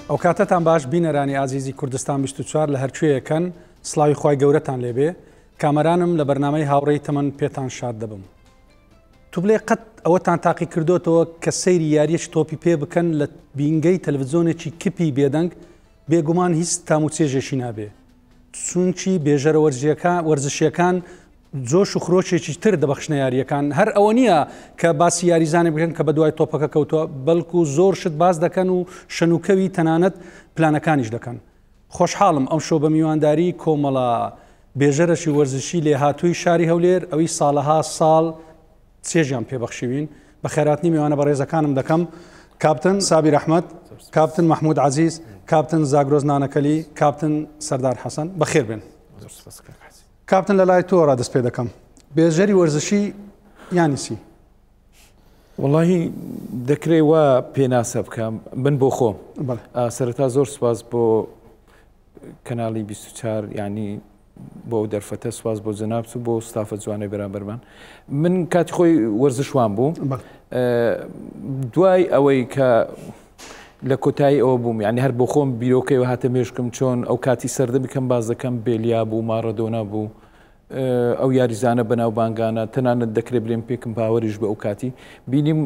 ئەو کاتتان باش بینەرانی ئازیزی کوردستان 24 لە هەرکوێیەکەن سڵاوی خوای گەورەتان لێبێ کامەرانم لە بەرنامەی هاوڕێی تەمەن پێتان شاد دەبم. تو بڵێ قەت ئەوەتان تاقی کردوتەوە کە سەیری یاریەش تۆپی پێ بکەن لە بینگەی تەلەڤیزۆنێکی کپی بێدەنگ بێگومان هیچ تاموچێژێکی نابێ. چونچی بێژەرە وەرزشیەکان جۆش و خرۆشێکی تر دەبەخشنە یاریەکان هەر ئەوە نییە کە باسی یاریزانێ بکەن کە بە دوای تۆپەکە کەوتووە بەڵکو زۆر شت باز دەکەن و شەنوکەوی تەنانەت پلانەکانیش دەکەن. خۆشحاڵم ئەم شۆ بە میوانداری کۆمەڵە بێژەرەشی وەرزشی لێ هاتووی شاری هەولێر ئەوی ساڵەها ساڵ چێژیان پێبەخشیوین بە خێراتنی میوانە بە ڕێزەکانم دەکەم کاپتن سابیر ئەحمەد، کاپتن محمود عزیز، کاپتن زاگرۆز نانەکەلی، کاپتن سەردار حەسەن بەخێر بێن. کاپتن لە لای تۆڕە دەست پێ دەکەم بێژەری وەرزشی یانیسی وڵی دەکرێت وە پێناسە بکەم بن بۆ خۆم سەرەتا زۆر سواز بۆ کەناڵی 24 ینی بۆ دەرفەتە سواز بۆ جەنابچ و بۆ ستافە جوانەی بەرامبەرمان من کاتی خۆی وەرزشوان بوو دوای ئەوەی کە لە کۆتایی ئەوە بووم یعنی هەر بۆ خۆم بیرۆکەیەوە هاتە مێشکم چۆن ئەو کاتی سەردە بکەم باز دەکەم بێلیا بوو ماڕەدۆنا بوو ئەو یاریزانە بەناو بانگانە تەنانەت دەکرێت برێم پێکم باوەریش بە ئەو کاتی بینیم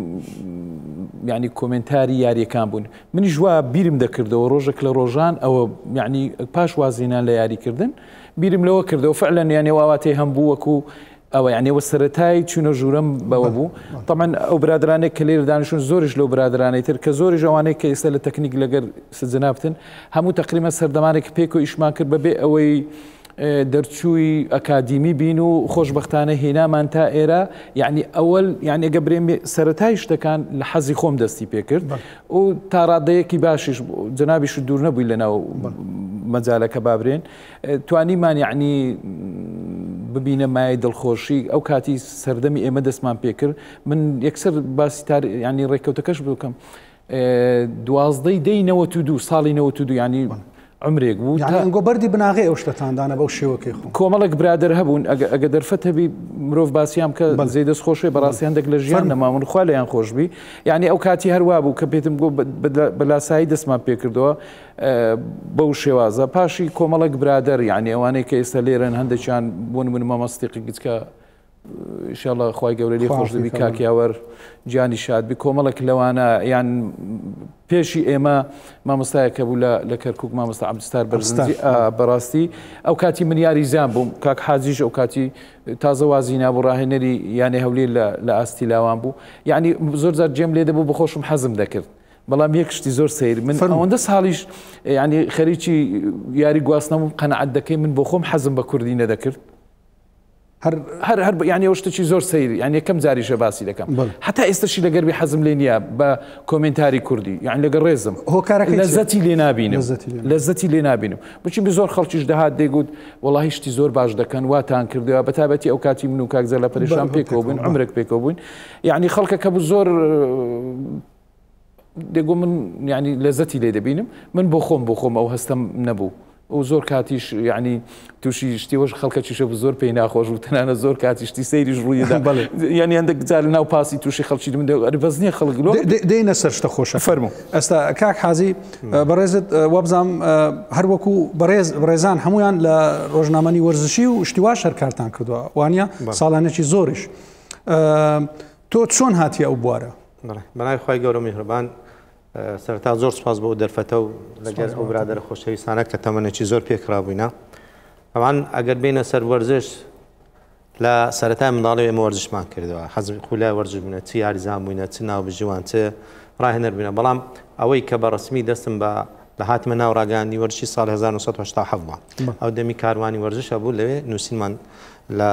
یعنی کۆمنتاری یاریەکان بوون منی ژوا بیرم دەکردەوە ڕۆژێک لە ڕۆژان ئەوە یعنی پاش وازینان لە یاریکردن بیرم لەوە کردەوە فعلەن یعنی واواتەی هەم بوو وەکو ئەوە یعنیەوە سەرەتای چونە ژوورم بەوە بوو تەمان ئەو برادرانێک کە لێرە دانیشتون زۆریش لەو برادرانەی تر کە زۆری ژەوانەیە کە ئێستا لە تەکنیک لەگەر سجنابتن هەموو تقریبا سەردەمانێک پێک و ئیشمان کرد بەبێ ئەوەی دەرچووی ئەکادیمی بین و خۆشببختانە هێنامان تا ئێرە یعنی ئەوەل یعنی ئەگە برێم سەرەتای شتەکان لە حەزی خۆم دەستی پێکرد و تا ڕادەیەکی باشیش جەنابیش دوور نەبووی لەناو مەجالەکە بابرێن توانیمان یعنی ببینە مای دڵخۆشی ئەو کاتی سەردەمی ئێمە دەستمان پێکرد من یەکسەر باسی ینی ڕێککەوتەکەش بکەم 12 ساڵی 92 ینی عمرێک بوو گۆ بەردی بناغی ئەو شتەتاندانە بەو شێوەکەی خۆ کۆمەڵک برادر هەبوون ئەگە دەرفەت هەبی مرۆڤ باسییام کە بەزەی دەست خۆشێ بەڕاستیاندێک لە ژیان نەماون خوا لەیان خۆشببی یعنی ئەو کاتی هەروە بوو کە پێتم گۆ بەلاسایی دەستمان پێکردەوە بەو شێوازە پاشی کۆمەڵک برادر یعنی ئەوانەی کە ئێستا لێرن هەندێکیان بوون من مامۆستێقی گچکە ئینشاءالله خوای گەورەی خۆش دەبی کاکیاوەر گیانی شادبی کۆمەڵک لەوانە یان پێشی ئێمە مامۆستایەکە بوو لە کەرکووک مامۆستا عەبدولستار بەرزنجی بەڕاستی ئەو کاتی من یاریزان بووم کاک حاجیش ئەو کاتی تازە وازینا بوو ڕاهێنەری یانێ هەولێر لە ئاستی لاوان بوو یعنی زۆر جار جێم لێ دەبوو بەخۆشم حەزم دەکرد بەڵام یەک شتی زۆر سەیر من ئەوەندە ساڵیش ینی خەریکی یاری گواستنەوە قەنەعەت دەکەی من بۆ خۆم حەزم بە کوردی نەدەکرد هەر ینی ئەو شتێکی زۆر سەیر یعنی یەکەم جاریشە باسی دەکەم حتا ئێستاشی لەگەربی حەزم لێ نییە بە کۆمنتاری کوردی یعنی لەگەر ڕێزم لەزەتی لێ نابینم لەزەتی لێ نابینم بچین زۆر خەڵکیش دەهات دەیگوت وەڵاهی شتی زۆر باش دەکەن واتان کردەوە بەتابەتی ئەو کاتی من و کاکزە لە پەرێشان پێکەوە بوون عمرێک پێکەوە بووین یعنی خەڵکەکە بوو زۆر دەگو من یعنی لەزەتی لێ دەبینم من بۆ خۆم ئەو هەستم نەبوو و زۆر کاتیش یعنی تووشی شتیوەش خەڵکەکیشە زۆر پێی ناخۆش و تەنانە زۆر کاتیشتی سەیریش ڕوویدا یعنی هەندێک جار ناو پاسی تووشی خەڵکی من بەز نییە خەڵک دێنە سەر شتە خۆشە فەرموو ئەستا کاک حازی بەڕێزت وەبزانم هەر وەکو بەڕێزان هەمویان لە ڕۆژنامەی وەرزشی و شتیوا شەرکارتان کردووە وانە ساڵانێکی زۆریش تۆ چۆن هاتیە ئەو بوارە بەنای خوای گەورە میهرەبان سەرتا زۆر سپاس بۆ دەرفەتە و لەگەر ئەو برادرە خۆشەویستانە کە تەمەنێکی زۆر پێکرابووینە ئەوان ئەگەر بینە سەر وەرزش لە سەرەتای منداڵی ئێمە وەرزشمان کردەوە حەزم خولای وەرزش بووینە چ یاریزان بووینە چ ناوبژیوان چ ڕاهێنەر بووینە بەڵام ئەوەی کە بە ڕسمی دەستم بە لە هاتمە ناو ڕاگەاندنی وەرزشی ساڵ 1970 بووە ئەو دەمی کاروانی وەرزشە بوو لەوێ نووسینمان لە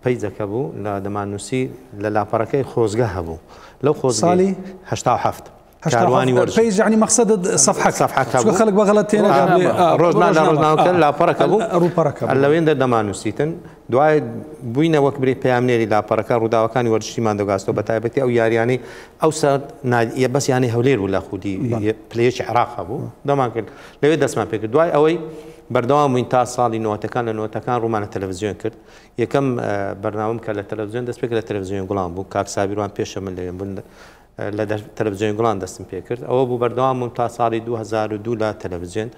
پەیجەکە بوو لە دەمانووسی لە لاپەڕەکەی خۆزگە هەبوو لەو خۆزگای 87 كارواني ورش بيج يعني مقصد صفحة شو خلق بغلط تينا روزنا لا بركبو اللوين در دمانو سيتن دعاء بوينا وكبري بيامنيري لا بركة رودا وكاني ورشي ما دوغاستو بتاعبتي أو يعني أو صار نادي بس يعني هولير ولا خودي بليش عراق أبو دمان كل لوين دس ما بيك دعاء أوي بردوام وين تاصالي نوتكان لنوتكان رومان التلفزيون كرت يكم برنامج كلا التلفزيون دس بيك التلفزيون غلام بو كاك سابيروان بيش من اللي بند لە تەلەڤیزیۆنی گوڵان دەستم پێ کرد ئەوە بوو بەردەوام تا ساڵی 2002 لە تەلەڤیزیۆن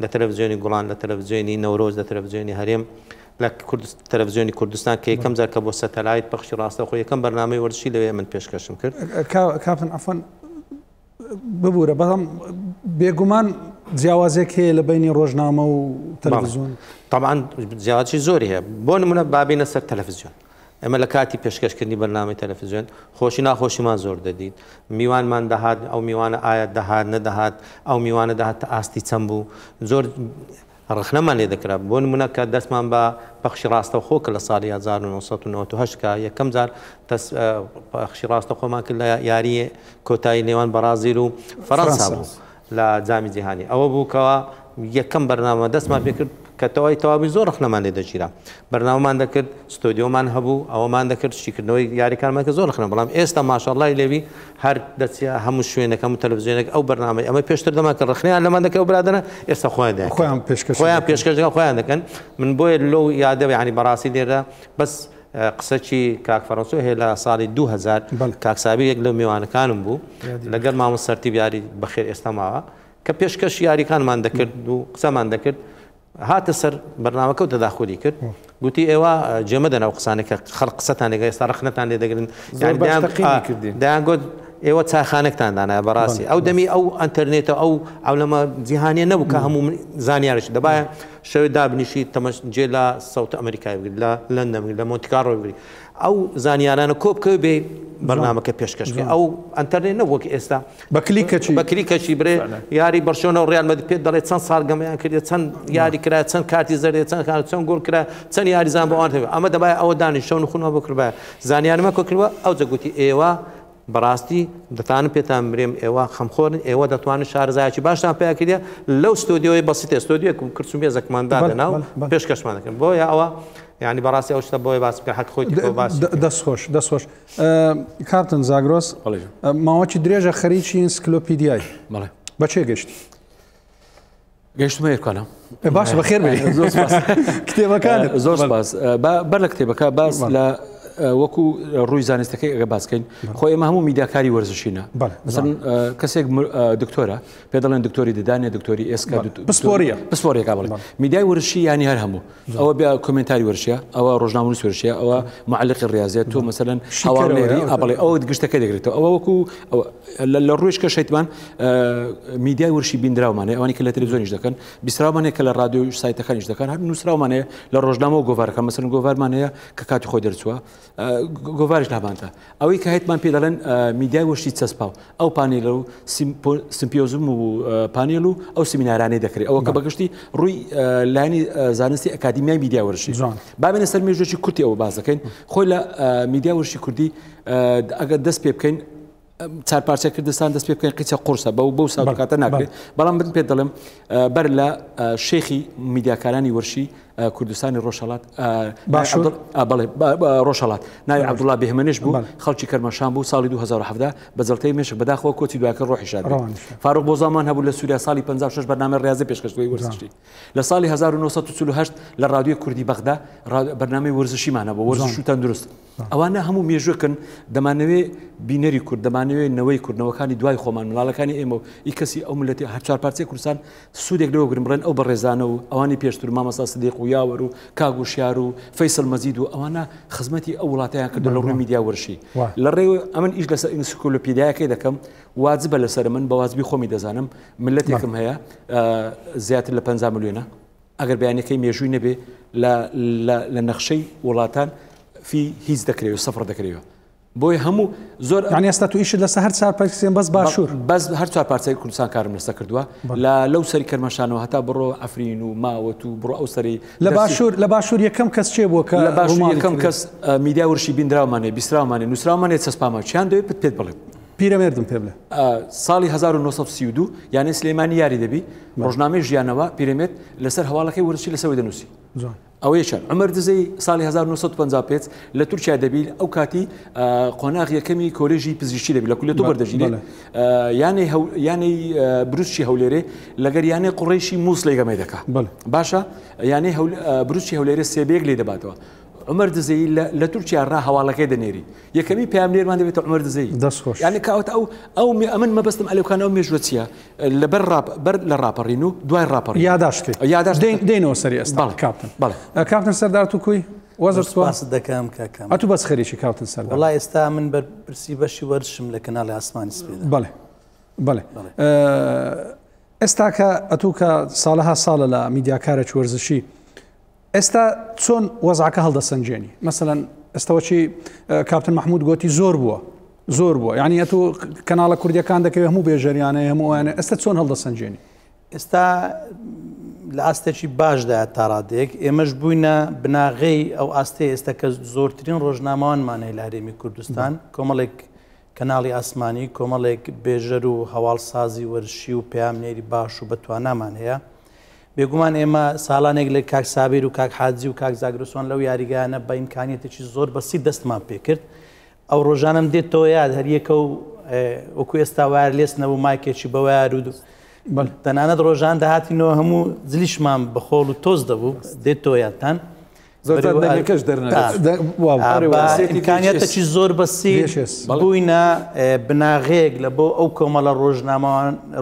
لە تەلەڤیزیۆنی گوڵان لە تەلەڤیزیۆنی نەورۆز لە تەلەڤیزیۆنی هەرێم لە تەلەڤیزیۆنی کوردستان کە یەکەم جار کە بۆ سەتەلایت پەخشی ڕاستەوخۆ یەکەم بەرنامەی وەرزشی لەوێ من پێشکەشم کرد کاپتن ئەفەن ببوورە بەڵام بێگومان جیاوازێک هەیە لە بینی ڕۆژنامە و تەلەڤیزیۆن طبعاً جیاوازی زۆری هەیە بۆ نمونە بابینە سەر تەلەڤیزیۆن ئەمە لە کاتی پێشکەشکردنی بەرنامەی تەلەڤیزیۆن خۆشی ناخۆشیمان زۆر دەدیت میوانمان دەهات ئەو میوانە ئایا دەهات نەدەهات ئەو میوانە دەهات تا ئاستی چەند بوو زۆر ڕخنەمان لێ دەکرا بۆ نمونە کە دەستمان بە پەخشی ڕاستەوخۆ کە لە ساڵی 1998 کە یەکەم جار پەخشی ڕاستەوخۆمان کرد لە یاری کۆتایی نێوان بەرازیل و فەڕەنسا بوو لە جامی جیهانی ئەوە بووکەوە یەکەم بەرنامە دەستمان پێ کرد کە تەواوی تەواوی زۆر ڕخنەمان لێ دەگیرا بەرنامەمان دەکرد ستۆدیۆمان هەبوو ئەوەمان دەکرد شتیکردنەوەی یاریکارمان کە زۆر ڕخنە بەڵام ئێستا ماشەڵڵای لێوی هەر دەچیا هەموو شوێنێک هەموو تەلەڤیزیۆنێک ئەو بەرنامەی ئەمە پێشتر دەمان کە ڕخنیان لەمان دەکەوت برادەرە ئێستا خۆیان پێشکەش دەکەن خۆیان دەکەن من بۆیە لەو یادەوە ینی بەڕاستی لێرە بەس قسەی کاک فەڕەنسۆ هەیە لە ساڵی 2000 کاکسابی یەک لەو میوانەکانم بوو لەگەڵ مامۆ سەرتیب یاری بەخێر ئێستا ماوە کە پێشکەش یاریکانمان دەکرد و قسەمان دەکرد هاتە سەر بەرنامەکە و تەداخلی کرد گوتی ئێوە جێمە دەناو قسانێکە خەڵق قسەتان لێگە ئێستا ڕخنەتان لێ دەگرن دایانگوت ئێوە چاخانێکتان دانایە بەڕاستی ئەو دەمی ئەو ئەنتەرنێتە ئەو لەمە جیهانیە نەبوو کە هەموو زانیارش دەبایە شەوێ دابنیشی تەمەجێ لە سەوتە ئەمریکای بگرێت لە لەندەن لە مۆنتیکارۆ بگری ئەو زانیارانە کۆبکە بێ بەرنامەکە پێشکەشکە ئەو ئەنتەرنێت نەبووە ئێستا بەکلیکەچی برێ یاری بەرشۆنە و ڕیال مەدرید پێت دەڵێت چەند ساڵ گەمەیان کردێت چەند یاری کرا چەند کارتی زەردێت چەند گۆڵ کرا چەند یاریزان بۆوان هەبێت ئەمە دەبایە ئەوە دانیشتەوە خونەوە بکردبایە زانیارمە کۆکردوە ئەو جەگوتی ئێوە بەڕاستی دەتانم پێتان برێم ئێوە خەمخۆرن ئێوە دەتوانن شارەزایکی باشتان پێکردە لەو ستۆدیۆی بەسیتە ستۆدیۆ کرچوم بێزەکماندا دەناو پێشکەشمان دەکەن بۆیە ئەوە ینی بەڕاستی ئەو شتە بۆی باس بکە حەق خۆی دەستخۆش کاپتن زاگرۆس ماوەکی درێژە خەریکی ئینسکلۆپیدیای بەچێ گەشتی گەشتمە یەکانە باش بەخێر بێ کتێبەکانت زۆر سپاس بەر لە کتێبەکە باس لە وەکو ڕووی زانستەکەی ئەگە باسکەین خۆ ئێمە هەموو میدیاکاری وەرزشینە کەسێک دکتۆرە پێ دەڵێن دکتۆری ددانێ دکتۆری ئێسکا پسپۆریەکە بڵێ میدیای وەرزشی ینی هەر هەموو ئەوە بیا کۆمنتاری وەرشە ئەوە ڕۆژنامەنووس وەرشە ئەوە معلقی ڕاضیات تۆ مەسەلەن هەواڵێری ئابڵێ ئەوە گشتەکە دەگرێتەوە ئەوە وەکو لە ڕۆژکە شەیتمان میدیای وەرشی بینراومانێ ئەوانی کە لە تەلەڤیزیۆنیش دەکەن بیسراومانەیە کە لە رادیۆ سایتەکانیش دەکەن هەر نووسراومانەیە لە ڕۆژنامە و گۆڤارەکە مەسەلەن گۆڤارمانەیە کە کاتی خۆی دەرچووە گۆڤارش لابانتە ئەوەی کە هەیتمان پێ دەڵێن میدیای وەرشی چەسپاو ئەو پانێلە و سمپیۆزم و پانێل و ئەو سمینارانەی دەکرێت ئەوە کە بەگشتی ڕووی لایانی زانستی ئەکادیمیای میدیا وەرشی بابێنە سەر مێژوێکی کورتی ئەوە باز دەکەین خۆی لە میدیا وەرشی کوردی ئەگەر دەست پێ بکەین چارپارچە کردستان دەست پێ بکەین قیچە قورسە بەو ساوکاتە ناکرێت بەڵام بن پێ دەڵێم بەر لە شێخی میدیاکارانی وەرشی کوردستانی ڕۆژهەڵات ڕۆژهەڵات ناوی عەبدوڵڵا بێهمەنێش بوو خەڵکی کەرمەشان بوو ساڵی 2017 بەجەڵتەی مێشک بەداخەوە کۆچی دوایکە ڕۆحی شاد فاروق بۆزامان هەبوو لە سووریا ساڵی 56 بەرنامە ڕاضی پێشکەشتەوەی وەرزشی لە ساڵی 1948 لە رادیۆی کوردی بەغدا بەرنامەی وەرزشیمان هەبوو وەرزش و تەندروست ئەوانە هەموو مێژوەکن دەمانەوێ بینەری کورد دەمانەوێت نەوەی کوردنەوەکانی دوای خۆمان منداڵەکانی ئێمە و ئی کەسی ئەو ملەتی هەر چارپارچەی کوردستان سوودێک لەوە گرن بڕێن ئەو بەڕێزانە و ئەوانی پێشتر مامەستا سدیق و یاوەر و کاگوشیار و فەیسەڵ مەجید و ئەوانە خزمەتی ئەو وڵاتیان کردو لە ڕووی میدیا وەرشی لە ڕێوە ئەمن ئیش لەسەر ئینسکلۆپیدیاکەی دەکەم واجبە لەسەر من بە واجبی خۆمی دەزانم ملەتێکم هەیە زیاتر لە 50 ملیۆنە ئەگەر بەیانەکەی مێژووی نەبێ لە نەخشەی وڵاتان فی هیچ دەکرێت و سەفر دەکرێتەوە بۆی هەموو زۆر ئێستا تو ئیشت لەسەر هەر چارپارچەیەن بەس باشوور بەس هەر چارپارچەی کوردستان کارم لەسەر کردووە لەو سەری کەرمەشانەوە هەتا بڕۆ ئەفرین و ماوەت و بڕۆ ئەو سەری لە باشوور یەکەم کەس چێ بووە کە لە باشوور یەکەم کەس میدیا وەرشی بینراومانێ بیسراومانێ نووسراومانێ چەسپامان چیان دەوێت پێت بڵێ پیرەمێردم پێ بڵێ ساڵی 1932 یانێ سلێمانی یاری دەبی ڕۆژنامەی ژیانەوە پیرەمێت لەسەر هەواڵەکەی وەرزشی لەسەر دەنووسی ئەوەیە چەند عمر دزەی ساڵی 1955 لە تورکیا دەبی ئەو کاتی قۆناغ یەکەمی کۆلێژی پزیشکی دەبی لە کولێتۆ بەردەژینێت یانەی بروسچی هەولێرێ لەگەر یانەی قوڕیشی مووس لێگەمەی دەکات باشە یانەی بروسچی هەولێرە سێبێک لێ دەباتەوە عمر دزەی لە تورکیا ڕا هەواڵەکەی دەنێری یەکەمی پامنێرمان دەبێت عمر دزەی دەستخۆش یعنی کاوت ئەو ئەمن مەبەستم ئەلێکان ئەو مێژوە چییە لەبەر لە ڕاپەڕین و دوای ڕاپەڕ یاداشت دێنەوە سەری ئەستا کاپتن کاپتن سەردار تو کوی وەزرس دەکەم کاکەم ئەتو بەس خەریکی کاپتن سەردار وڵای ئێستا من بەرپرسی بەشی وەرشم لە کەناڵی ئاسمانی سپێدا بەڵێ ئێستا کە ئەتوو کە ساڵەها ساڵە لە میدیاکارێکی وەرزشی ئێستا چۆن وەزعەکە هەڵدەسەنجێنی مەسەلەن ئێستاوەچی کاپتن مححمود گوتی زۆر بووە یعنی ئەتوو کەناڵە کوردیەکان دەکەوێت هەموو بێژەریانە هەمووانە ئێستا چۆن هەڵدەسەنجێنی ئێستا لە ئاستێکی باشدا تاڕادێک ئێمەش بووینە بناغەی ئەو ئاستێ ئێستا کە زۆرترین ڕۆژنامەوانمانەی لە هەرێمی کوردستان کۆمەڵێک کەناڵی ئاسمانی کۆمەڵێک بێژەر و هەواڵسازی وەرشی و پامنێری باش و بەتوانامان هەیە بێگومان ئێمە ساڵانێک لە کاک سابیر و کاک حاجی و کاک زاگرسۆن لەو یاریگانە بە ئیمکانیەتێکی زۆر بەسی دەستمان پێکرد ئەو ڕۆژانم دێتەوە یاد هەریەکە و وەکو ئێستا وار لێسنەوە مایکێکی بەوار و تەنانەت ڕۆژان داهاتینەوە هەموو جلیشمان بەخۆڵ و تۆز دەبوو دێتەوە یادتان زۆرکەش ئیمکانیەتێکی زۆر بەسی بووینە بناغەیەک لە بۆ ئەو کۆمەڵە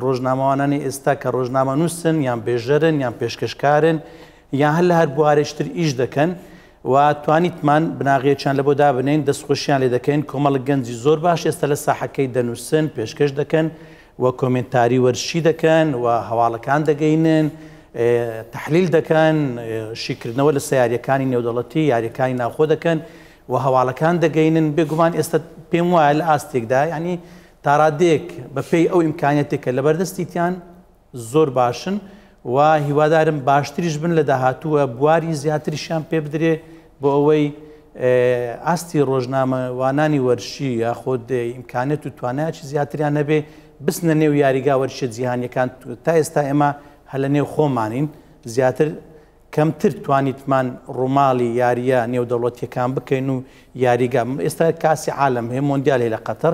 ڕۆژنامەوانانی ئێستا کە ڕۆژنامە نووسن یان بێژەرن یان پێشکەشکارن یان هەر لە هەر بوارێشتر ئیش دەکەن و توانیتمان بناغەیەکیان لە بۆ دابنین دەستخۆشیان لێ دەکەین کۆمەڵک گەنجی زۆر باش ئێستا لە ساحەکەی دەنووسن پێشکەش دەکەن و کۆمنتاری وەرشی دەکەن و هەواڵەکان دەگەینن تحلیل دەکەن شیکردنەوە لە سیاریەکانی نێودەوڵەتی یاریەکانی ناوخۆ دەکەن و هەواڵەکان دەگەینن بێگومان ئێستا پێم وایە لە ئاستێکدا ینی تاڕادێک بەپێی ئەو ئیمکانیەتێکە لە بەردەستیتیان زۆر باشن و هیوادارم باشتریش بن لە داهاتووە بواری زیاتریشیان پێ بدرێ بۆ ئەوەی ئاستی ڕۆژنامەوانانی وەرشی یاخۆ ئیمکانێت و توانایکی زیاتریان نەبێ بسنە نێو یاریگا وەرشە جیهانیەکان تا ئێستا ئێمە هە لە نێو خۆمانین زیاتر کەمتر توانیتمان ڕووماڵی یاریە نێودەوڵەتیەکان بکەین و یاریگا ئێستا کاسی عالم هەیە مۆندیال هەیە لە قەتەر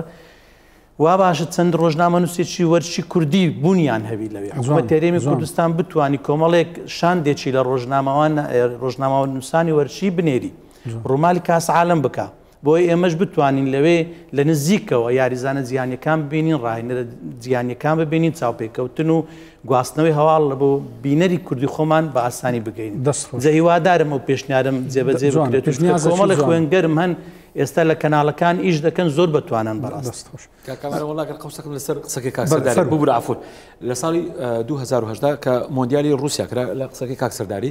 وا باشە چەند ڕۆژنامە نووسێکی وەرشی کوردی بوونیان هەبی لەوێ حکوومەت هەرێمی کوردستان بتوانی کۆمەڵێک شاندێکی لە ڕۆژنامە نووسانی وەرشی بنێری ڕووماڵی کاس عالم بکە بۆی ئێمەش بتوانین لەوێ لە نزیکەوە یاریزانە جیهانیەکان ببینین ڕاهێنەرە جیهانیەکان ببینین چاوپێکەوتن و گواستنەوەی هەواڵ لە بۆ بینەری کوردی خۆمان بە ئاسانی بگەین جەهیوادارم و پێشنیارم جێبەجێ بکرێت کۆمەڵی خوێنگەرم هەن ئێستا لە کەناڵەکان ئیش دەکەن زۆر بەتوانن بەڕاست کاکەوەڵاگەر قەوسەکەم لەسەر قسەکەی کاکسەرداری بوو عفو لە ساڵی 2010 کە مۆندیالی رووسیا کرا لە قسەکەی کاکسەرداری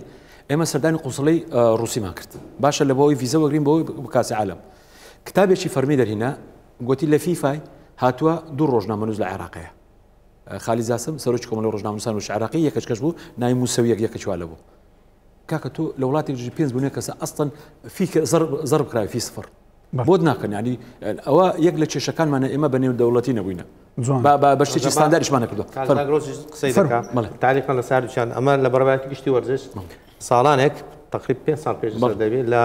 ئێمە سەردانی قوسڵەی ڕووسیمان کرد باشە لە بۆەوەی ڤیزە وەگرین بۆەوەی بکاسی عالم کتابێکی فەرمی دەرهێنا گوتی لە فیفای هاتووە دوو ڕۆژنامەنووس لە عێراقەیە خالی زاسم سەرۆکی کۆمەڵی ڕۆژنامەنووسان و عێراقی یەکەچکەش بوو ناوی موسەویەک یەکەچوالە بوو کاکە تۆ لە وڵاتێکی پێنج بوونێ کەسە ئەستن زەرب کراوی فی سفر بۆت ناکەن ینی ئەوە یەک لە کێشەکانمانە ئێمە بە نێو دەوڵەتی نەبووینە بە شتێکی ستانداریشمانە کردو تاریخان لە ساردوچیان ئەمە لە بەڕێوەتی گشتی وەرزش ساڵانێک تقریب 5 ساڵ پێش دەبێت لە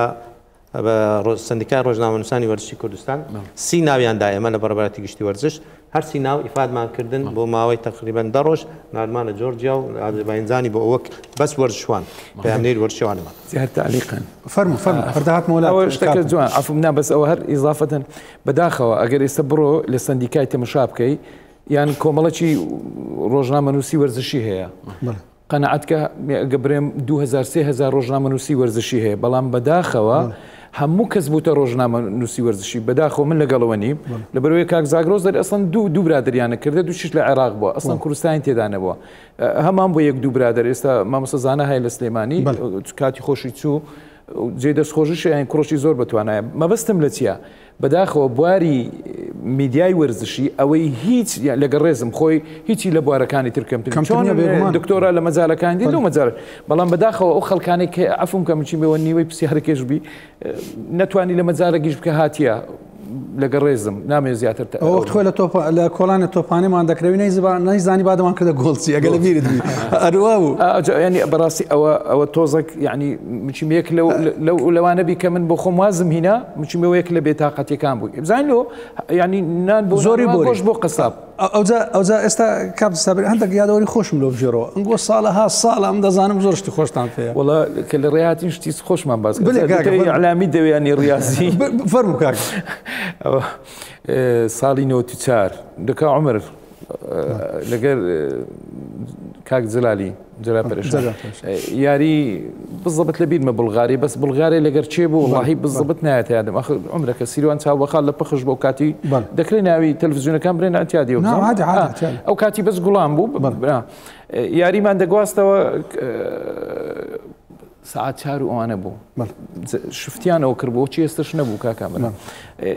سندیکای ڕۆژنامەنووسانی وەرزشی کوردستان سی ناویان دایەمە لە بەڕێوەتی گشتی وەرزش هەر سی ناو ئیفادمانکردن بۆ ماوەی تقریبەن 10 ڕۆژ نارمانە جۆرجیا و ئازەربایجانی بۆ ئەوەک بەس وەرزشوان پەیامنێری وەرزشوانەوە زیاتر تعلیقاً فەرموو فەردەهات مۆلا ئەوە شتێکە جوان عفوم بەس ئەوە هەر ئیزافەتەن بەداخەوە ئەگەر ئێستا بڕۆ لە سندیکای تەماشا بکەی یان کۆمەڵەکی ڕۆژنامەنووسی وەرزشی هەیە قەنەعەتکە گەبرێم 2000 ڕۆژنامەنووسی وەرزشی هەیە بەڵام بەداخەوە هەموو کەس بووتە ڕۆژنامەنووسی وەرزشی بەداخەوە من لەگەڵەوە نیم لەبەرەوەی کاک زاگرۆز دەر ئەسڵەن دوو برادریانە کردە دووشیش لە عێراق بووە ئەسڵەن کوردستانی تێدا نەبووە هەمان بۆ یەک دوو برادر ئێستا مامۆستا زانە هەیە لە سلێمانی کاتی خۆشی چوو جێ دەستخۆشیش یان کوڕۆشی زۆر بەتوانایە مەبەستم لە چییە بەداخەوە بواری میدیای وەرزشی ئەوەی هیچ لەگە ڕێزم خۆی هیچی لە بوارەکانی ترکەمتر دکتۆرە لە مەجالەکانی دێ مەجار بەڵام بەداخەوە ئەو خەڵکانێک کە عفوم کە مچی بەوە نیوەی پرسیارەکەش بی نەتوانی لە مەجارە گیش بکە هاتیە لەگە ڕێزم نامێ زیاتر خۆی لە کۆڵانە تۆپانیمان دەکرەوی نەیزانی بادەمان کردە گۆڵچی ئەگە لە بیرت ئەروە بوو ینی بەڕاستی ئەوە تۆزێک ینی مچیمەیەک لەوانەبی کە من بۆ خۆم وازم هینا مچیمەوەیەک لە بێتاقەتیەکان بووی بزانین ینی نان بۆ زۆری گۆشت بۆ قەساب ئەوجا ئێستا کاپ سابر هەندێک یادەوەری خۆشم لەو بژێرەوە ئەنگۆ ساڵەها ساڵ ئەم دەزانم زۆر شتی خۆشتان پێەیە وڵا کە لە ڕێهاتین شتی خۆشمان باس علامی دەوێنی ڕاستی فەرمو کاک ساڵی 94 دەکا عمر لەگەر کاک جلالی جلا پەرێشان یاری بزەبت لە بیرمە بڵغاری بەس بڵغاری لەگەر چێ بوو وڵاهی بزەبت نایەت یادم عمرەکە سیروان چاوەخال لە پەخش بۆ کاتی دەکرێت ناوی تەلڤیزیۆنەکان برێن ئەتیادی ئەو کاتی بەس گوڵام بوو یاریمان دەگواستەوە ساعت 4 ئەوانە بوو شفتیانەوە کردبوو چی ئێستش نەبوو کاکامە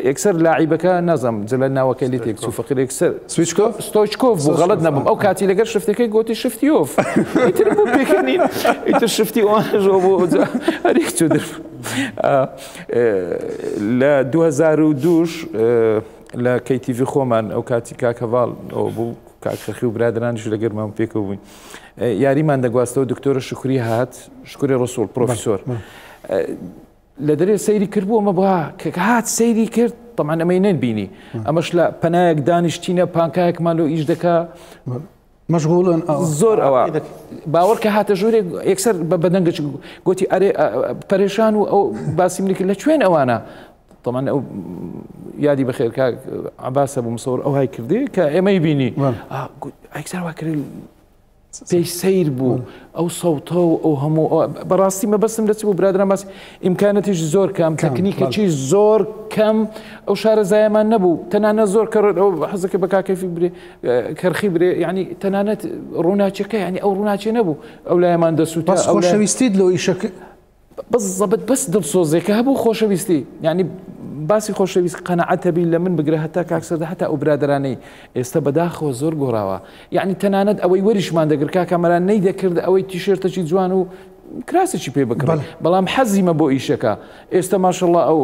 یەکسەر لاعیبەکە نەزم جلە ناوەکە لی تێک و فەقیر یەکسەر ستۆیچکۆف بوو غەڵەت نەبووم ئەو کاتی لەگەر شفتەکەی گوتی شفتیۆف ئیتر بوو پێکردین ئیتر شفتی ئەوانەژەوە بوو هەریک چوو در لە 2002 لە KTV خۆمان ئەو کاتی کاکەڤاڵ ئەو بوو کاکەخی و برادرانیش لەگەرمان پێکەوە بووین یاریمان دەگواستەوە دکتۆرە شکوری هات شکوری ڕسوول پرۆفیسۆر لە دەرێ سەیری کردبووەمە بووە کە هات سەیری کرد تەمان ئەمەی نەبینی ئەمەش لە پەنایەک دانیشتینە پانکایەکمان لۆ ئیش دەکا مەشغوڵن زۆر ئەوە باوەڕ کە هاتە ژوورێک یەکسەر بەدەنگە گوتی ئەرێ پەرێشان و ئەو باسی منی کرد لە کوێن ئەوانە طبعا ئەو یادی بەخێر کاک عەباسە بوو مسەوەر ئەو های کردی کە ئێمەی بینی ئەکسەر وا کرد پێی سیر بوو ئەو سەوتە و ئەو هەموو بەڕاستی مەبەستم دەچ بوو برادران باسی ئیمکانەتیش زۆر کەم تەکنیکێکی زۆر کەم ئەو شارەزایەمان نەبوو تەنانەت زۆر کە ئەو حەزەکە بە کاکەفی برێ کەرخی برێ یعنی تەنانەت ڕووناچەکە یعنی ئەو ڕووناچێ نەبوو ئەو لایەمان دەسووتە خۆشەویستیت لەو ئیشەکە بەزەبەت بەس دڵسۆزێکە هەبوو خۆشەویستی یعنی باسی خۆشەویست قەنەعەتەبی لە من بگرە هەتا کاکسەردە هەتا ئەو برادرانەی ئێستا بەداخەوە زۆر گۆڕاوە یعنی تەنانەت ئەوەی وەریشمان دەگرت کاکەمەران نەیدەکرد ئەوەی تیشێرتەکی جوان و کراسێکی پێ بکڕ بەڵام حەزیمە بۆ ئیشەکە ئێستا ماشەڵڵا ئەو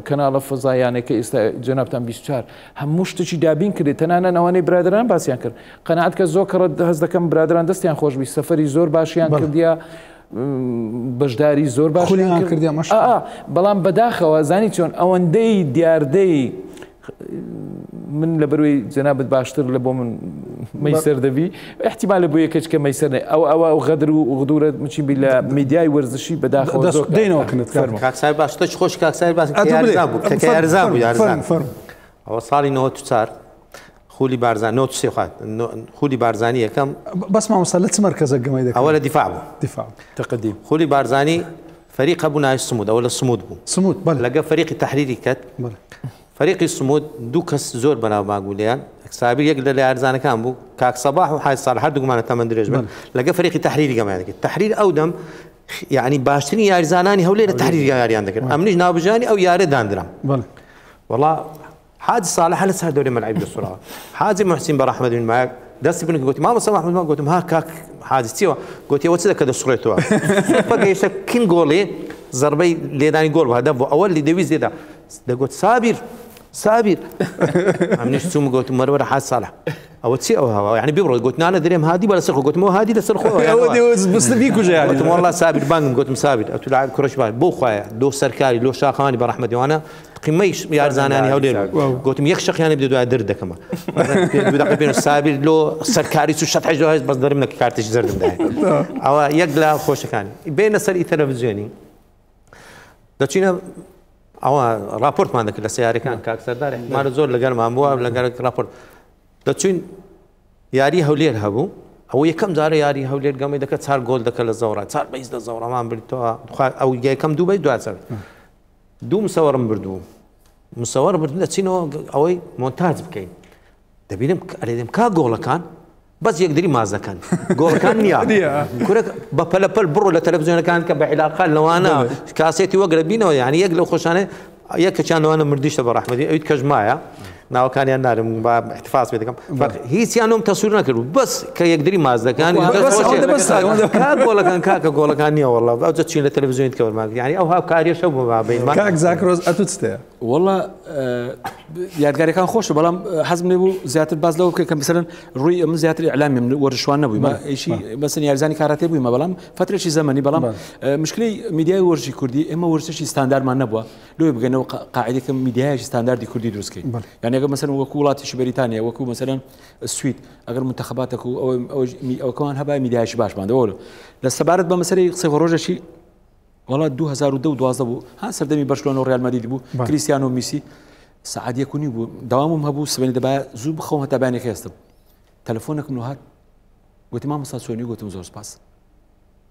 کەناڵە فەزایانێکە ئێستا جەنابتان 24 هەموو شتێکی دابین کردێت تەنانەت ئەوانەی برادران باسییان کرد قەنەعەت کە زۆر کەڕەت هەست دەکەم برادران دەستیان خۆشبی سەفەری زۆر باشیان کردیا بەشداری زۆر باش بەڵام بەداخەوە زانی چۆن ئەوەندەی دیاردەی من لە بەروی جەنابەت باشتر لە بۆ من مەیسەر دەبی احتیمالە بۆ یەکەچ کە مەیسەر ئەو غەدر و غدورە مچین بی لە میدیای وەرزشی بەداخەوە زۆر دێنەوە کاکسای باشتە خۆش کاکسای باس یارزان بوو یارزان ئەوە ساڵی 94 خولی بارزاني نوت سيخات خولی بارزاني يكم بس ما وصل لت مركز الجماهير أول دفاع بو دفاع تقديم خولی بارزاني فريق أبو نايش صمود أول الصمود بو صمود بل لقى فريق التحريري كات بل فريق الصمود دوكس زور بنا معقوليان سابق يقدر اللي أرزانه كان بو كاك صباح وحاج صالح هردو معنا 8 درجة لقى فريق التحريري كمان التحرير أودم يعني باشتري يا أرزاناني هولي التحرير يا عندك أمنيش نابجاني أو يا رد عندنا بل والله حاج صالح هل صار دوري ملعب بالصراحه حاج محسن برحمد من معك دست بنك قلت ما سمح ما قلت ها كاك حاج سيوا قلت يا وتسد كذا صورته بقى يشكين جولي ضربي ليداني جول وهذا اول اللي دويز ده قلت صابر عمنيش سوم قلت مره حاج صالح او تسي او يعني بيبرد قلت انا دريم هادي ولا سرخو قلت مو هادي لسرخو بس فيكو يعني قلت والله صابر بانك قلت مسابر قلت لاعب كرش بو خويا لو سركاري لو شاخاني برحمد وانا قميش يا زاناني هولي قلت يخشق يعني بدو درده كمان بدو بين السابر لو سركاري سو شط حاجه بس ضرب منك كارتش زرد ده او يقلا خوش كان بين سري تلفزيوني دچينا او رابورت ما عندك السياري كان كاكسر دار ما زور لقال ما بو لقال رابورت دچين ياري هولي هبو او يكم زار ياري هولي قام دك صار جول دك الزورات صار بيز الزوره ما بريتو او يكم دوبي دو صار دو مصور بردو مصور بردو تشينو اوي مونتاج بكين دبينم عليهم كا جول كان بس يقدر مازا كان جول كان نيا كرك ببلبل برو للتلفزيون كان كبعلاقه لو انا كاسيتي وقربينه يعني يقلو خوشانه ياك كان وانا مرديش تبع احمدي ايد كجماعه ناو كان ينار احتفاظ بدكم فهي سيانهم تصويرنا كرو بس كي يقدر مازا كان بس كا جول كان كا جول كان نيا والله او تشين التلفزيون تكور معك يعني او ها كاريا شو ما بين كاك زاكروز اتوتستا والله یادگاری کان خوش بەڵام حەزم نەبوو زیاتر باز لەوە بکەم مثلا ڕووی ئەمن زیاتر ئیعلامی من وەرزشوان نەبووی ما ئیشی بەسن یاریزانی کاراتێ بوویمە بەڵام فترێکی زەمەنی بەڵام مشکلەی میدیای وەرزشی کوردی ئێمە وەرزشی ستاندارمان نەبووە لۆ بگەنەوە قاعدەیەکە میدیایەکی ستانداردی کوردی دروستکەین یعنی ئەگەر مەسەن وەکو وڵاتیشی بەریتانیا وەکو مەسەرەن سوید ئەگەر منتەخەباتێک و ئەوەکەوان هەبای میدیایشی باشماندەوە لە سەبارەت بە مەسەرەی قسەی ڕۆژێکی وڵات 2012 بوو ها سەردەمی بەرشلۆنە و ڕیال مەدرید بوو کریستیانۆ میسی سعات یەکونی بوو دەوامم هەبوو سبەی دەبا زوو بخەوم هەتا بەیانێکی هێستم تەلەفۆنێکم هات گوتی مامۆستا چۆنی گوتم زۆر سپاس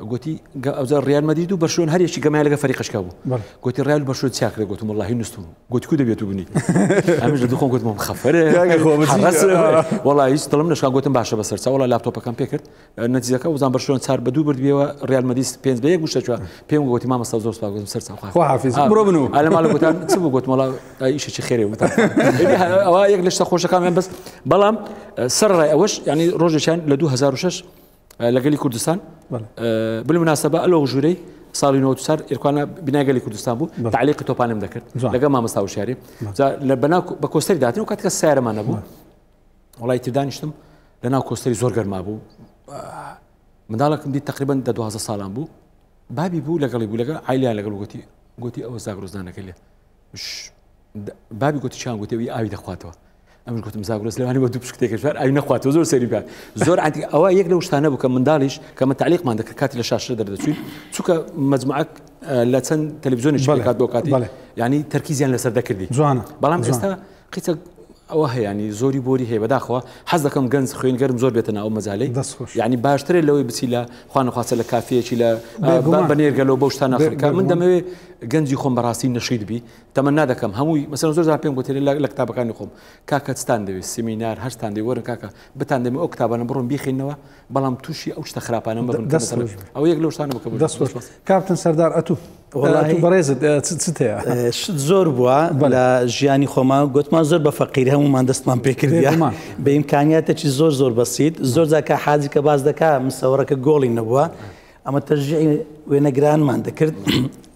گوتی ئەوزار ڕیال مەدرید و بەرشلۆن هەر یەکی گەمای لەگە فەریقەشکا بوو گوتی ڕیال و بەرشلۆن چاکرێ گوتم وەڵڵاهی نووسم گوتی کو دەبێت و بنی ئەمیش لە دوو خۆم گوتم خەفەرە وەڵڵاهی هیچ دڵم نەشکا گوتم باشە بەسەر چاو وەڵڵا لاپتۆپەکەم پێ کرد نەتیجەکە وزان بەرشلۆن 4-2 بردبیەوە ڕیال مەدرید 5-1 گوشتە چوار پێم گوتی مامۆستا زۆر سپاس گوتم سەر چاو خواحافیز بڕۆ بنوو ئالە ماڵە گوتان چ بوو گوتم وەڵڵا ئیشێکی خێرێ وتان ئەوە یەک لە شتە خۆشەکانیان بەس بەڵام سەرڕای ئەوەش یعنی ڕۆژێکیان لە 2006 لەگەلی کوردستان بالمناسبە ئەلۆ ژوورەی ساڵی 94 ئێرکوانە بیناگەلی کوردستان بوو تعلیقی تۆپانم دەکرد لەگە مامۆستا وشیاری لە بەناو بە کۆستەری داتن و کاتێکە سیارەمان نەبوو وڵای تر دانیشتم لەناو کۆستەری زۆر گەرما بوو منداڵێکم دیت تقریبا 12 ساڵان بوو بابی بوو لەگەڵی بوو لەگەڵ عیلیان لەگەڵ گوتی ئەوە زاگرۆزدانەکە لێ بابی گوتی چیان گوتی ئەوی ئاوی دەخواتەوە ئەمش گوتم زاگرۆز لەوانی بە دوو پشکتێکە ژوار ئاوی نەخواتەوە زۆر سەری بە زۆر ئەوە یەک لەو شتانە بوو کە منداڵیش کە من تعلیقمان دەکرد کاتی لە شاشە دەردەچوین چووکە مەجموعەک لە چەند تەلەڤیزیۆنێکی کات بۆ کاتی یعنی تەرکیزیان لەسەر دەکردی بەڵام ئێستا قیچە ئەوە هەیە ینی زۆری بۆری هەیە بەداخەوە حەز دەکەم گەنج خوێنگەرم زۆر بێتە ناو مەزالەی یعنی باشترێ لەوەی بچی لە خوانەخواستە لە کافەیەکی لە بەنێرگەلەوە بەو شتانە ئەفریقا من دەمەوێت گەنجی خۆم بەڕاستی نەشید بی تەمەنا دەکەم هەمووی مەسەڵەن زۆر جار پێم گوتێ لە کتابەکانی خۆم کاکەستان دەوێت سیمینار هەشتان دەوێت وەرن کاکە بتان دەمێت ئەو کتابانە بڕۆن بیخینەوە بەڵام تووشی ئەو شتە خراپانە ببن ئەو یەک لەو شتانە بکە کاپتن سەردار ئەتوو بەڕێزت چ هەیە زۆر بووە لە ژیانی خۆمان گوتمان زۆر بە فەقیر هەمومان دەستمان پێکردی بە ئیمکانیاتێکی زۆر بەسیت زۆر جاکە حاجی کە باز دەکا مسەوەڕەکە گۆڵی نەبووە ئەمە تەرجیعی وێنەگرانمان دەکرد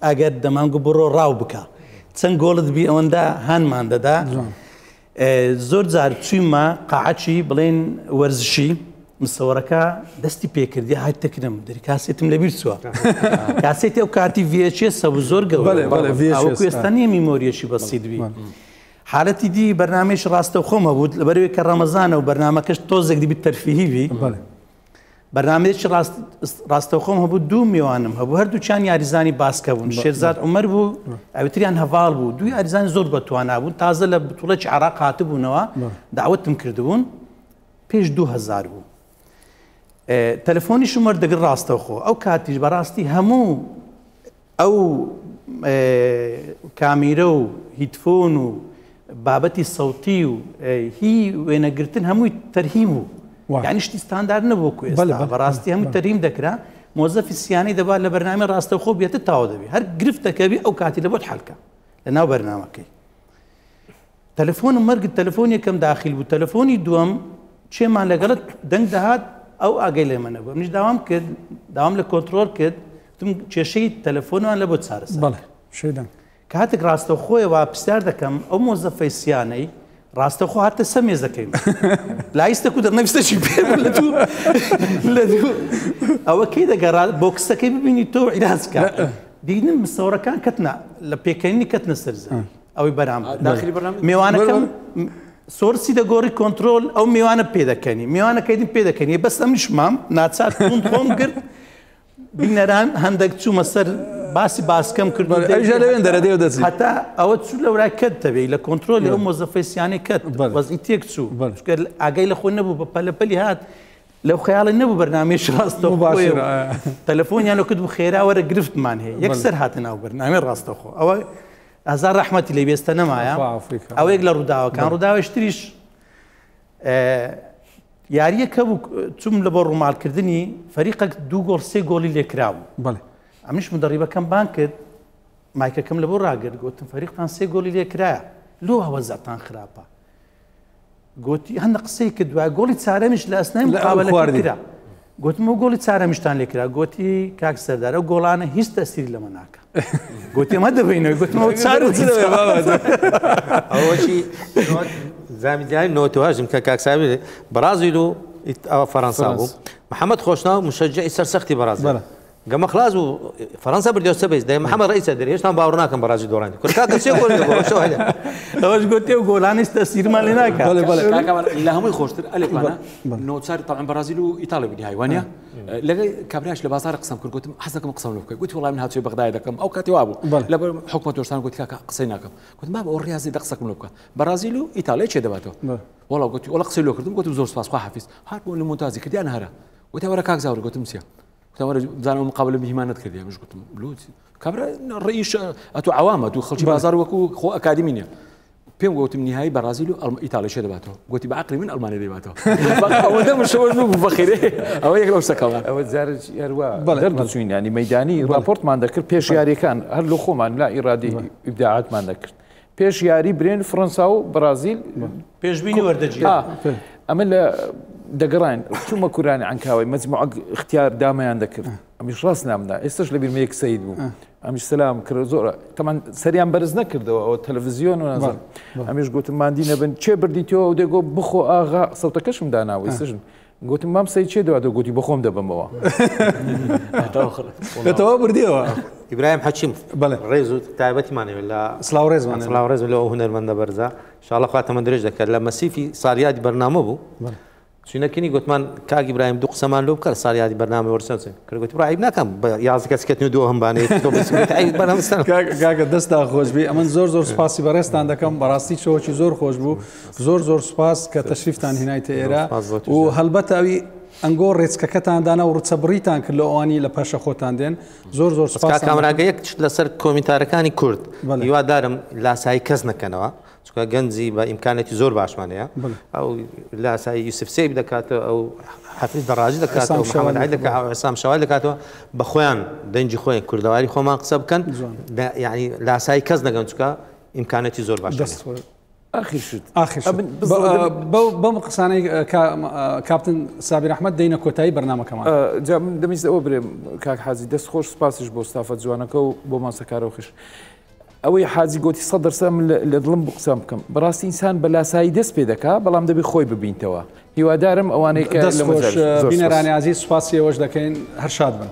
ئەگەر دەمانگو بڕۆ ڕاو بکە چەند گۆڵت بی ئەوەندا هانمان دەدا زۆر جار چوویمە قاعەتی بڵێن وەرزشی مسەوەڕەکە دەستی پێکردی هاتەکرم دەری کاسێتم لەبیر چووە کاسێتی ئەو کاتی VHS بوو زۆر گەورە کوێستانی میمۆریەشی بەسیدبی حالەتی دی بەرنامەیەش ڕاستەوخۆمە بوو لەبەرەوەی کە ڕەمەزانە و بەرنامەکەش تۆزێک دیبی تەرفیهی بەرنامەیەکی ڕاستەوخۆم هەبوو دوو میوانم هەبوو هەردووچیان یاریزانی باسکە بوون شێرزاد عومەر بوو ئەوتریان هەڤاڵ بوو دوو یاریزانی زۆر بەتوانە بوون تازە لە بتوڵەکی عێراق هاتبوونەوە داوەتم کردبوون پێش 2000 بوو تەلەفۆنیشم وەردەگرت ڕاستەوخۆ ئەو کاتیش بەڕاستی هەموو ئەو کامیرە و هیتفۆن و بابەتی سەوتی و هی وێنەگرتن هەمووی تەرهیم بوو یعنی شتی ستاندار نەبوو کوێستا بەڕاستی هەموو تەرهیم دەکرا مۆزەفی سیانی دەبات لە بەرنامە ڕاستەوخۆ بێتە تاوا دەبێت هەر گرفتەکەبی ئەو کاتی لە بۆت حەلکە لە ناو بەرنامەکەی تەلەفۆنم مەرگت تەلەفۆنی یەکەم داخل بوو تەلەفۆنی دووەم چێمان لەگەڵت دەنگ دەهات ئەو ئاگەی لێمە نەبوو منیش داوام لە کۆنتڕۆل کرد کێشەی تەلەفۆنیان لە بۆ چارەسەر کاتێک ڕاستەوخۆیەوە پرسیار دەکەم ئەو مۆزەفەی سیانەی ڕاستەوخۆ هاتە سەمێز دەکەین لایستە و دەرنەویستەشی پێ لە دوو ئەوە کەی دەگەڕات بۆکسەکەی ببینی تۆ عیرازکە دیگنم مسەوڕەکان کەتنا لە پێکەنینی کەتنە سەرزەوی ئەوەی بەرام میوانەکەم سۆرسی دەگۆڕی کۆنتڕۆل ئەو میوانە پێدەکەنی میوانەکەیدین پێدەکەنی بەس ئەمیش مام ناچار خۆم کرد بینەران هەندێک چوومە سەر باسی باسکەم کرد لەوێن دەرەدێ دەچێت هەتا ئەوە چوو لە ورای کەت دەبێ لە کۆنتڕۆلی ئەو مۆزەفەی سیانەی کەت وەزئی تێک چوو ئاگای لە خۆی نەبوو بە پەلەپەلی هات لەو خەیاڵی نەبوو بەرنامەیەش ڕاستەوخۆ تەلەفۆنیان کەوت بوو خێرا وەرە گرفتمان هەیە یەکسەر هاتە ناو بەرنامەی ڕاستەوخۆ ئەوە ئازار ڕەحمەتی لێ بێستە نەمایە ئەوە یەک لە ڕووداوەکان ڕووداوەشتریش یاریەکە بوو چوم لە بۆ ڕوومالکردنی فەریقێک 2 گۆڵ 3 گۆڵی لێکراوە ئەمیش مدەڕیبەکەم بان کرد مایکەکەم لە بۆ ڕاگرت گوتم فەریقتان 3 گۆڵی لێکرایە لۆ هەوە زاتان خراپە گوتی هەندە قسەی کرد دوای گۆڵی چارەمیش لە ئەسنای مقابلەکە کرا گوتم ئەو گۆڵی چارەمیشتان لێکرا گوتی کاک سەردار ئەو گۆڵانە هیچ تەسیری لەمە ناکە گوتی ئەمە دەبینەوەی گوتم ئەو ئەوەی زامیدیانی نۆتەواژم کە کاکسابی بەرازیل و ئەوە فەڕەنسا بوو محەممەد خۆشناو مشجعی سەرسەختی بەرازیل گەمە خلاص و فەرەنسا بردێ سەبیز دەی محەممەد ڕئیسە دەری هێشتا باوەڕ ناکەم بە ڕازی دۆڕانی کورکا کەسێ ئەوەش گوتێ و گۆلانیش تەسیرمان لێ ناکات لە هەمووی خۆشتر ئەلێپانە نۆچاری تاڵان بەرازیل و ئیتاڵی بنی هایوانە لەگەی کابراش لە بازار قسەم کرد گوتم حەز دەکەم قسەم لێ بکەی گوتی وەڵام من هاتووی بەغدای دەکەم ئەو کاتی وا بوو لە حکومەت دۆشتان گوتی کاکە قسەی ناکەم گوتم با ئەو ڕاضی دە قسەکەم لێ بکە بەرازیل و ئیتاڵی چێ دەباتەوە وەڵا گوتی وەڵا قسەی لێ کردم گوتم زۆر سوپاس خوا حافیز هات بۆ لە مونتازی کردیان هەرە گوتی وەرە کاک زاوری گوتم چییە بزانم مقابل بهیمانەت کردی مش گوتم بلوتی کابرا ڕئیس ئەتو عوامە و خەڵکی بازار وەکو خۆ ئەکادمی نیە پێم گوتم نهایی بەرازیل و ئیتاڵی شێ دەباتەوە گوتی بەعقلی من ئەلمانی دەباتەوە ئەوەندە مشەوەش بوو بەخێرێ ئەوە یەک لەو شتەکەڵە ئەوە جارێک هەروە دەردەچوین ینی مەیدانی راپۆرتمان دەکرد پێش یاریەکان هەر لە خۆمان لا ئیرادی ئیبداعاتمان دەکرد پێش یاری برێن فڕەنسا و بەرازیل پێشبینی وەردەجی ئەمە لە دەگەڕین چوومە کورانی عنکاوی مەجموعە اختیار دامایان دەکرد ئەمیش ڕاست نامدا ئێستش لە بیرمەیەک سەید بوو ئەمیش سەلام کرد زۆرە تەمان سەریان بەرز نەکردەوە ئەوە تەلەڤیزیۆن و نازانم ئەمیش گوتم مادی نەبن چێ بردیتەوە و دێگۆ بخۆ ئاغا سەوتەکەشم داناوی سژن گوتم مام سەی چێ دەواتە گوتی بەخۆم دەبمەوە بێتەوە بردیەوە ئیبراهیم حەچیم ڕێز و تایبەتیمانەوە لە سلااو ڕێزمان سلااو ڕێز لەوە هونەرمەندە بەرزە انشاءالله خواتەمە درێژ دەکرد لە مەسیفی ساریادی بەرنامە بوو چینەکەنی گوتمان کاک ئیبراهیم دوو قسەمان لەو بکە ساریادی بەرنامە وەرسەنسن کردگوتی ڕایب ناکەم بە یازی کەسکەتنی دووە هەمبانەیە کاکە دەستا خۆشبی ئەمن زۆر زۆر سپاسی بەڕێستان دەکەم بەڕاستی چۆکی زۆر خۆش بوو زۆر سپاس کە تەشریفتان هێنایتە ئێرە و هەلبەت ئەوی ئەنگۆ ڕێچکەکەتاندانە و ڕوچە بڕیتان کرد لە ئەوانی لە پاشە خۆتان دێن زۆر سپاس کامراگە یەک لەسەر کۆمیتارەکانی کورد هیوادارم لاسایی کەس نەکەنەوە چکە گەنجی بە ئیمکانێتی زۆر باشمانەیە ئەو لاسایی یوسف سێب دەکاتەوە ئەو حەفیز دەڕاجی دەکاتەوە سام شەوای دەکاتەوە بە خۆیان دەنجی خۆیان کوردەواری خۆمان قسە بکەن یعنی لاسایی کەس نەگەن چکە ئیمکانێتی زۆر باش بەم قسانەی کاپتن سابیر ئەحمەد دەینە کۆتایی بەرنامەکەمان من دەمیست ئەوە برێم کاک حاجی دەست خۆش سپاسش بۆ ستافە جوانەکە و بۆ ماسەکارەوە خش ئەوەی حاجی گوتی 100% لە دڵم بقسام بکەم بەڕاستی ئینسان بە لاسایی دەست پێ دەکا بەڵام دەبێت خۆی ببینتەوە هیوادارم ئەوانەی کە دەست خۆش بینەرانی عزیز سوپاسی ئەوەش دەکەین هەر شاد بن